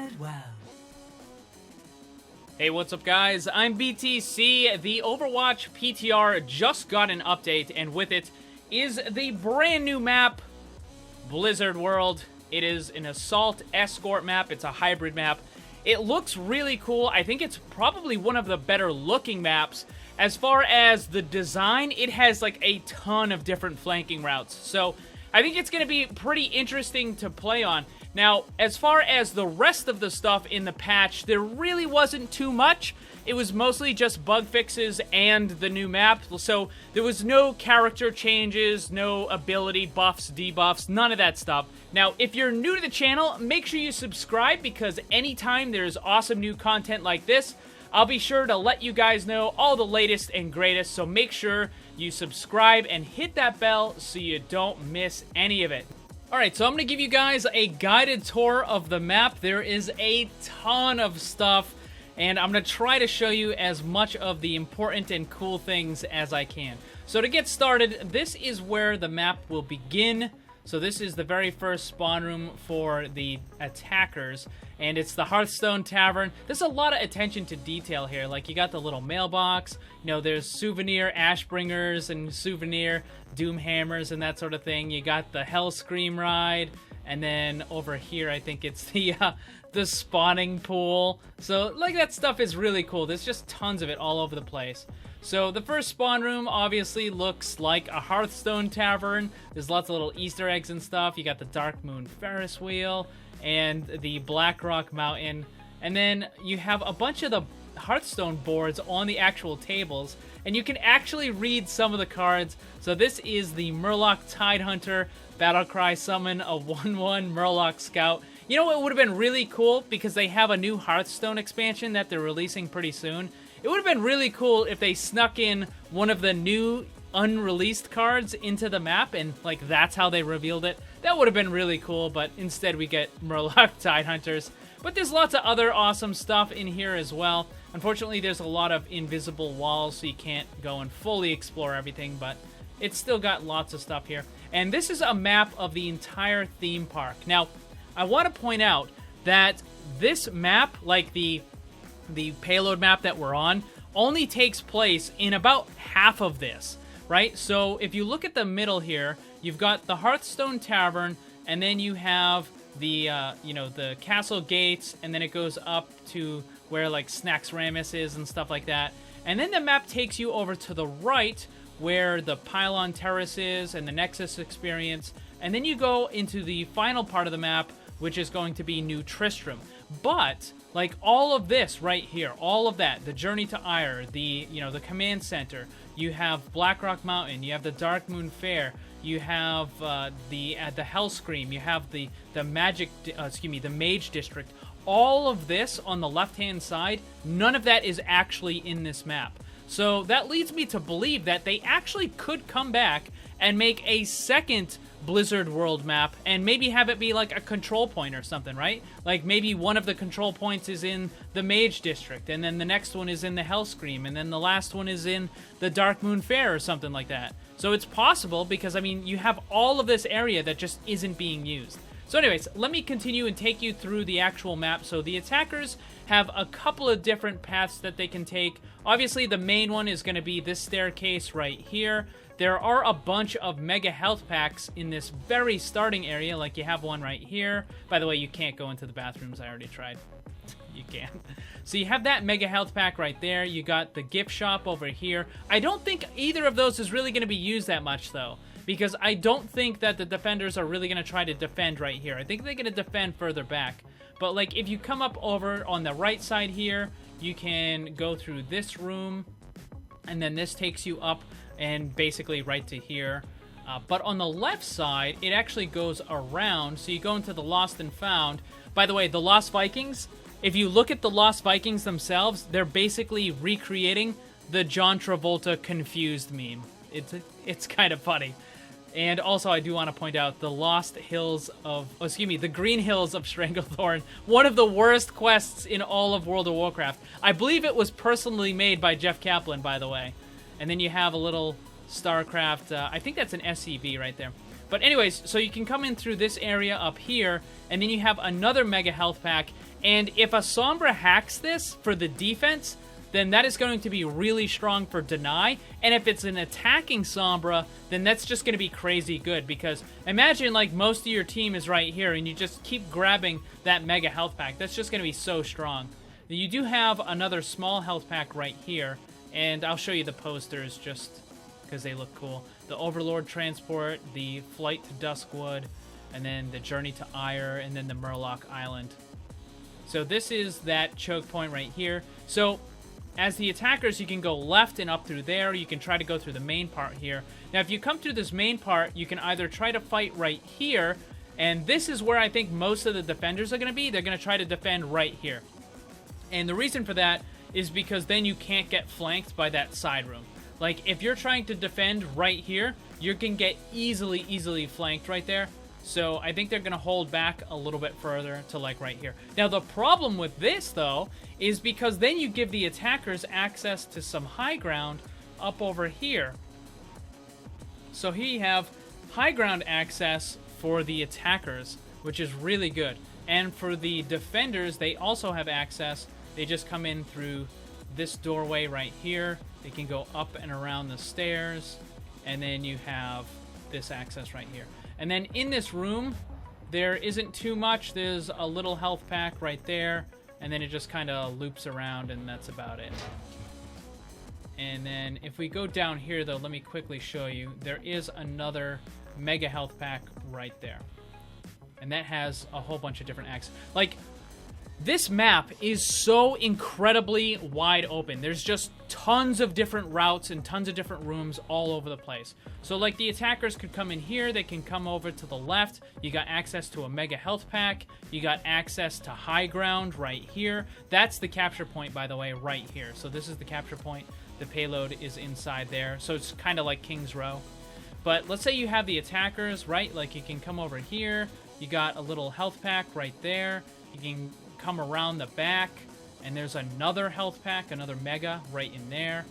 Farewell. Hey, what's up guys? I'm BTC. The Overwatch PTR just got an update, and with it is the brand new map, Blizzard World. It is an assault escort map. It's a hybrid map. It looks really cool. I think it's probably one of the better looking maps. As far as the design, it has like a ton of different flanking routes. So I think it's going to be pretty interesting to play on. Now, as far as the rest of the stuff in the patch, there really wasn't too much. It was mostly just bug fixes and the new map. So there was no character changes, no ability buffs, debuffs, none of that stuff. Now, if you're new to the channel, make sure you subscribe, because anytime there's awesome new content like this, I'll be sure to let you guys know all the latest and greatest. So make sure you subscribe and hit that bell so you don't miss any of it. Alright, so I'm going to give you guys a guided tour of the map. There is a ton of stuff, and I'm going to try to show you as much of the important and cool things as I can. So to get started, this is where the map will begin. So this is the very first spawn room for the attackers, and it's the Hearthstone Tavern. There's a lot of attention to detail here. Like, you got the little mailbox, you know, there's souvenir Ashbringers and souvenir Doomhammers and that sort of thing. You got the Hell Scream ride, and then over here I think it's the spawning pool. So, like, that stuff is really cool. There's just tons of it all over the place. So the first spawn room obviously looks like a Hearthstone Tavern. There's lots of little Easter eggs and stuff. You got the Dark Moon Ferris wheel and the Blackrock Mountain. And then you have a bunch of the Hearthstone boards on the actual tables, and you can actually read some of the cards. So this is the Merlok Tidehunter Battlecry Summon, a 1/1 Merlok Scout. You know what would have been really cool, because they have a new Hearthstone expansion that they're releasing pretty soon. It would have been really cool if they snuck in one of the new unreleased cards into the map, and like that's how they revealed it. That would have been really cool, but instead we get Merlok Tidehunters. But there's lots of other awesome stuff in here as well. Unfortunately, there's a lot of invisible walls, so you can't go and fully explore everything, but it's still got lots of stuff here. And this is a map of the entire theme park. Now, I want to point out that this map, like the payload map that we're on, only takes place in about half of this, right? So if you look at the middle here, you've got the Hearthstone Tavern, and then you have the the castle gates, and then it goes up to where like Snax Ramus is and stuff like that. And then the map takes you over to the right where the Pylon Terrace is and the Nexus experience, and then you go into the final part of the map, which is going to be New Tristram. But like all of this right here, all of that, the Journey to Ire, the command center, you have Blackrock Mountain, you have the Dark Moon Fair, you have the Hellscream, you have the Mage District. All of this on the left-hand side, none of that is actually in this map. So that leads me to believe that they actually could come back and make a second Blizzard World map, and maybe have it be like a control point or something, right? Like maybe one of the control points is in the Mage District, and then the next one is in the Hellscream, and then the last one is in the Dark Moon Fair or something like that. So it's possible, because I mean, you have all of this area that just isn't being used. So anyways, let me continue and take you through the actual map. So the attackers have a couple of different paths that they can take. Obviously, the main one is going to be this staircase right here. There are a bunch of mega health packs in this very starting area, like you have one right here. By the way, you can't go into the bathrooms. I already tried. You can't. So you have that mega health pack right there. You got the gift shop over here. I don't think either of those is really going to be used that much, though, because I don't think that the defenders are really going to try to defend right here. I think they're going to defend further back. But like if you come up over on the right side here, you can go through this room, and then this takes you up and basically right to here. But on the left side, it actually goes around, so you go into the Lost and Found. By the way, the Lost Vikings, if you look at the Lost Vikings themselves, they're basically recreating the John Travolta confused meme. It's kind of funny. And also, I do want to point out the the Green Hills of Stranglethorn, one of the worst quests in all of World of Warcraft. I believe it was personally made by Jeff Kaplan, by the way. And then you have a little StarCraft, I think that's an SCV right there. But anyways, so you can come in through this area up here, and then you have another mega health pack. And if a Sombra hacks this for the defense, then that is going to be really strong for deny. And if it's an attacking Sombra, then that's just going to be crazy good. Because imagine like most of your team is right here, and you just keep grabbing that mega health pack. That's just going to be so strong. Now, you do have another small health pack right here, and I'll show you the posters just because they look cool. The Overlord Transport, the Flight to Duskwood, and then the Journey to Ire, and then the Merlok Island. So this is that choke point right here. So as the attackers, you can go left and up through there. You can try to go through the main part here. Now, if you come through this main part, you can either try to fight right here, and this is where I think most of the defenders are going to be. They're going to try to defend right here. And the reason for that is because then you can't get flanked by that side room. Like, if you're trying to defend right here, you can get easily flanked right there. So I think they're going to hold back a little bit further to, like, right here. Now, the problem with this, though, is because then you give the attackers access to some high ground up over here. So here you have high ground access for the attackers, which is really good. And for the defenders, they also have access. They just come in through this doorway right here. They can go up and around the stairs, and then you have this access right here. And then in this room, there isn't too much. There's a little health pack right there, and then it just kind of loops around, and that's about it. And then if we go down here, though, let me quickly show you. There is another mega health pack right there, and that has a whole bunch of different access. Like, this map is so incredibly wide open. There's just tons of different routes and tons of different rooms all over the place. So, like, the attackers could come in here. They can come over to the left. You got access to a mega health pack. You got access to high ground right here. That's the capture point, by the way, right here. So this is the capture point. The payload is inside there. So it's kind of like King's Row. But let's say you have the attackers, right? Like, you can come over here. You got a little health pack right there. You can come around the back, and there's another health pack, another mega right in there.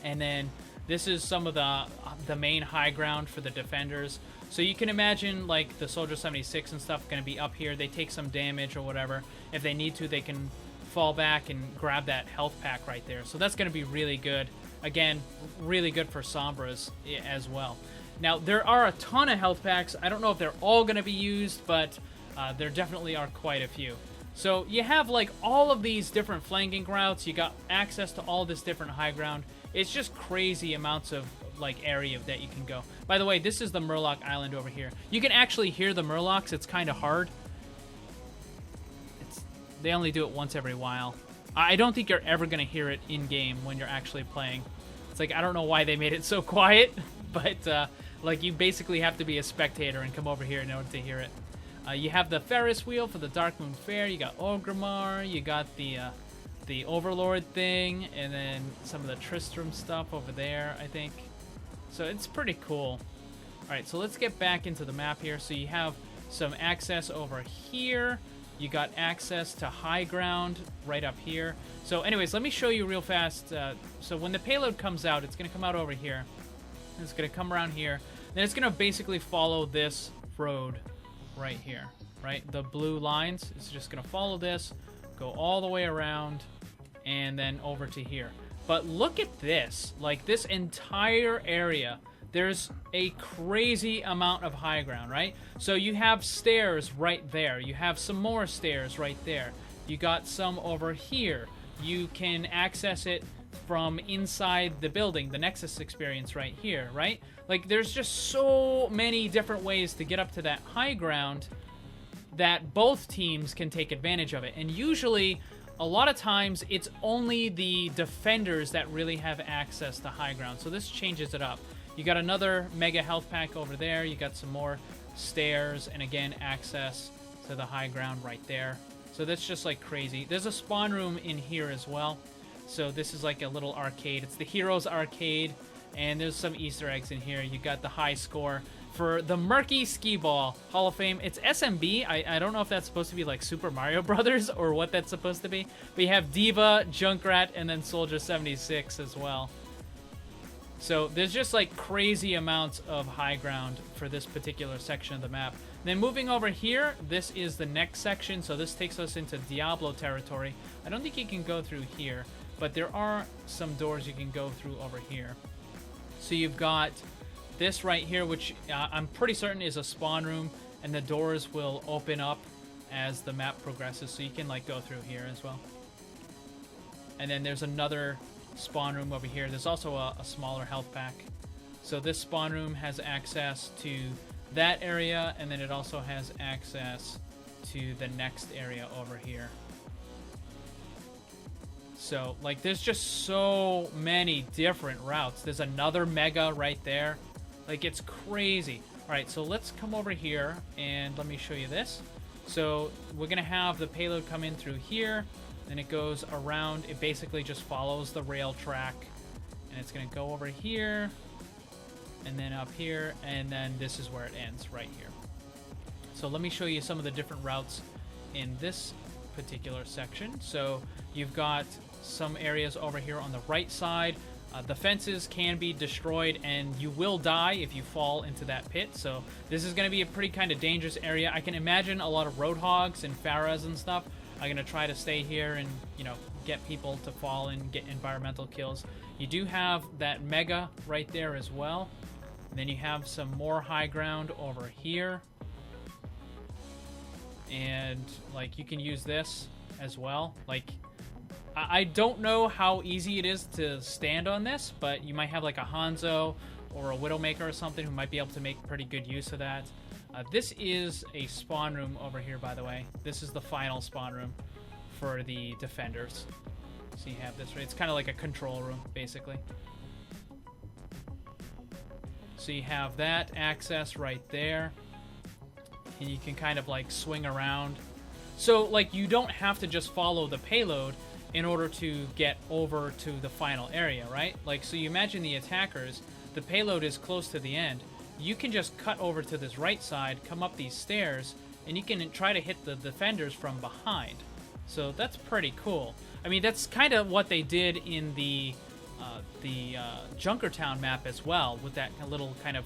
And then this is some of the main high ground for the defenders. So you can imagine, like, the Soldier 76 and stuff going to be up here. They take some damage or whatever. If they need to, they can fall back and grab that health pack right there. So that's going to be really good. Again, really good for Sombras as well. Now, there are a ton of health packs. I don't know if they're all going to be used, but there definitely are quite a few. So you have, like, all of these different flanking routes. You got access to all this different high ground. It's just crazy amounts of, like, area that you can go. By the way, this is the Merlok Island over here. You can actually hear the Merloks. It's kind of hard. They only do it once every while. I don't think you're ever going to hear it in-game when you're actually playing. It's like, I don't know why they made it so quiet, but, like, you basically have to be a spectator and come over here in order to hear it. You have the Ferris wheel for the Darkmoon Fair. You got Orgrimmar. You got the Overlord thing, and then some of the Tristram stuff over there, I think. So it's pretty cool. All right, so let's get back into the map here. So you have some access over here. You got access to high ground right up here. So anyways, let me show you real fast. So when the payload comes out, it's going to come out over here. It's going to come around here. Then it's going to basically follow this road right here, right? The blue lines. It's just going to follow this, go all the way around, and then over to here. But look at this. Like, this entire area, there's a crazy amount of high ground, right? So you have stairs right there. You have some more stairs right there. You got some over here. You can access it from inside the building, the Nexus experience right here, right? Like, there's just so many different ways to get up to that high ground that both teams can take advantage of it. And usually, a lot of times, it's only the defenders that really have access to high ground. So this changes it up. You got another mega health pack over there. You got some more stairs, and again, access to the high ground right there. So that's just like crazy. There's a spawn room in here as well. So this is like a little arcade. It's the Heroes Arcade, and there's some Easter eggs in here. You got the high score for the Murky Skee Ball Hall of Fame. It's SMB. I don't know if that's supposed to be like Super Mario Brothers or what that's supposed to be. But you have Diva, Junkrat, and then Soldier 76 as well. So there's just like crazy amounts of high ground for this particular section of the map. Then moving over here, this is the next section. So this takes us into Diablo territory. I don't think you can go through here, but there are some doors you can go through over here. So you've got this right here, which I'm pretty certain is a spawn room, and the doors will open up as the map progresses, so you can like go through here as well. And then there's another spawn room over here. There's also a smaller health pack. So this spawn room has access to that area, and then it also has access to the next area over here. So like there's just so many different routes. There's another mega right there. Like it's crazy. All right, so let's come over here and let me show you this. So we're gonna have the payload come in through here, then it goes around. It basically just follows the rail track, and it's gonna go over here, and then up here, and then this is where it ends, right here. So let me show you some of the different routes in this particular section. So you've got some areas over here on the right side. The fences can be destroyed, and you will die if you fall into that pit. So this is going to be a pretty kind of dangerous area. I can imagine a lot of roadhogs and Pharahs and stuff are going to try to stay here and, you know, get people to fall and get environmental kills. You do have that mega right there as well. And then you have some more high ground over here. And, like, you can use this as well. Like, I don't know how easy it is to stand on this, but you might have like a Hanzo or a Widowmaker or something who might be able to make pretty good use of that. This is a spawn room over here, by the way. This is the final spawn room for the defenders. So you have this, right? It's kind of like a control room, basically. So you have that access right there. And you can kind of like swing around. So like you don't have to just follow the payload in order to get over to the final area, right? Like, so you imagine the attackers, the payload is close to the end. You can just cut over to this right side, come up these stairs, and you can try to hit the defenders from behind. So that's pretty cool. I mean, that's kind of what they did in the Junkertown map as well, with that little kind of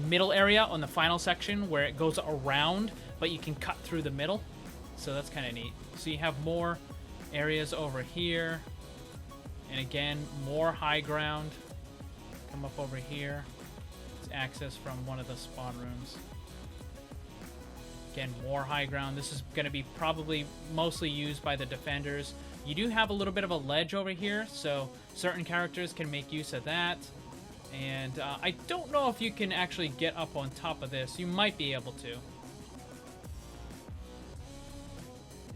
middle area on the final section where it goes around, but you can cut through the middle. So that's kind of neat. So you have more areas over here, and again, more high ground. Come up over here. It's access from one of the spawn rooms. Again, more high ground. This is going to be probably mostly used by the defenders. You do have a little bit of a ledge over here, so certain characters can make use of that. And I don't know if you can actually get up on top of this. You might be able to.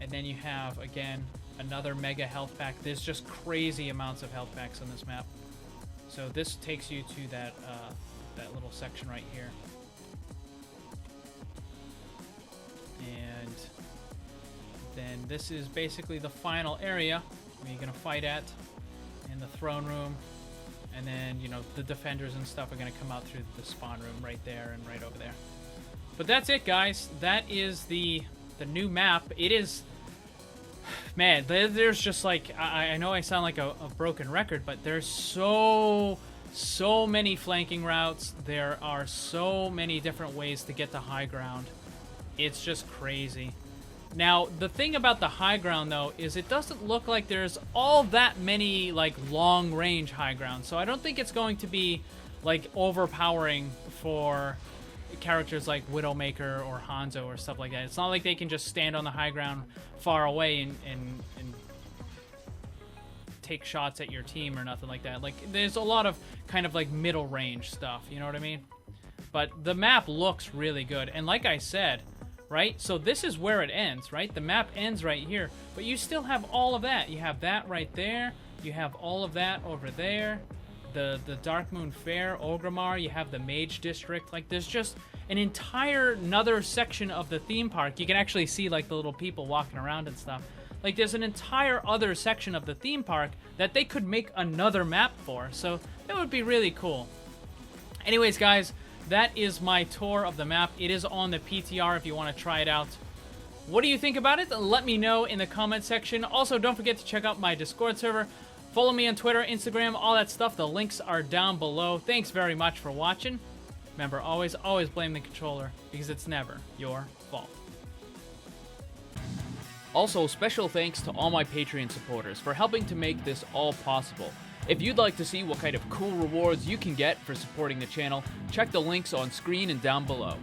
And then you have, again, another mega health pack. There's just crazy amounts of health packs on this map. So this takes you to that that little section right here. And then this is basically the final area where you're going to fight at in the throne room. And then, you know, the defenders and stuff are going to come out through the spawn room right there and right over there. But that's it, guys. That is the new map. It is... Man, there's just like, I know I sound like a broken record, but there's so many flanking routes. There are so many different ways to get to high ground. It's just crazy. Now, the thing about the high ground, though, is it doesn't look like there's all that many, like, long-range high ground. So I don't think it's going to be, like, overpowering for characters like Widowmaker or Hanzo or stuff like that. It's not like they can just stand on the high ground far away and take shots at your team or nothing like that. Like, there's a lot of kind of like middle range stuff, you know what I mean? But the map looks really good. And like I said, right, so this is where it ends, right? The map ends right here, but you still have all of that. You have that right there. You have all of that over there. The Darkmoon Fair, Orgrimmar, you have the Mage District. Like, there's just an entire another section of the theme park. You can actually see, like, the little people walking around and stuff. Like, there's an entire other section of the theme park that they could make another map for. So that would be really cool. Anyways, guys, that is my tour of the map. It is on the PTR if you want to try it out. What do you think about it? Let me know in the comment section. Also, don't forget to check out my Discord server. Follow me on Twitter, Instagram, all that stuff. The links are down below. Thanks very much for watching. Remember, always blame the controller, because it's never your fault. Also, special thanks to all my Patreon supporters for helping to make this all possible. If you'd like to see what kind of cool rewards you can get for supporting the channel, check the links on screen and down below.